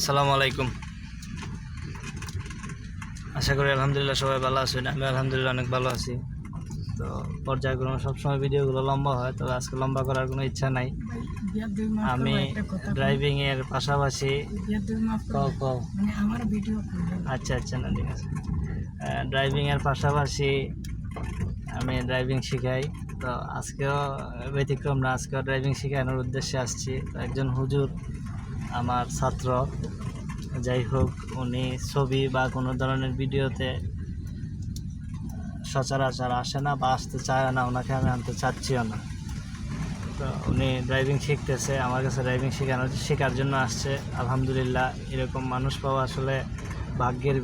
আসসালামু আলাইকুম। আশা করি আলহামদুলিল্লাহ সবাই ভালো আছেন। আমি আলহামদুলিল্লাহ অনেক ভালো আছি। তো পর্যায়ক্রমে সবসময় ভিডিওগুলো লম্বা হয়, তবে আজকে লম্বা করার কোনো ইচ্ছা নাই। আমি ড্রাইভিংয়ের পাশাপাশি আচ্ছা আচ্ছা না ঠিক আছে, ড্রাইভিংয়ের পাশাপাশি আমি ড্রাইভিং শিখাই। তো আজকেও ব্যতিক্রম না, আজকেও ড্রাইভিং শেখানোর উদ্দেশ্যে আসছি। তো একজন হুজুর আমার ছাত্র, যাই হোক উনি ছবি বা কোনো ধরনের ভিডিওতে সচরাচর আসে না বা আসতে চায় না, ওনাকে আমি আনতে চাচ্ছিও না। তো উনি ড্রাইভিং শিখতেছে, আমার কাছে ড্রাইভিং শেখার জন্য আসছে। আলহামদুলিল্লাহ, এরকম মানুষ পাওয়া আসলে ভাগ্যের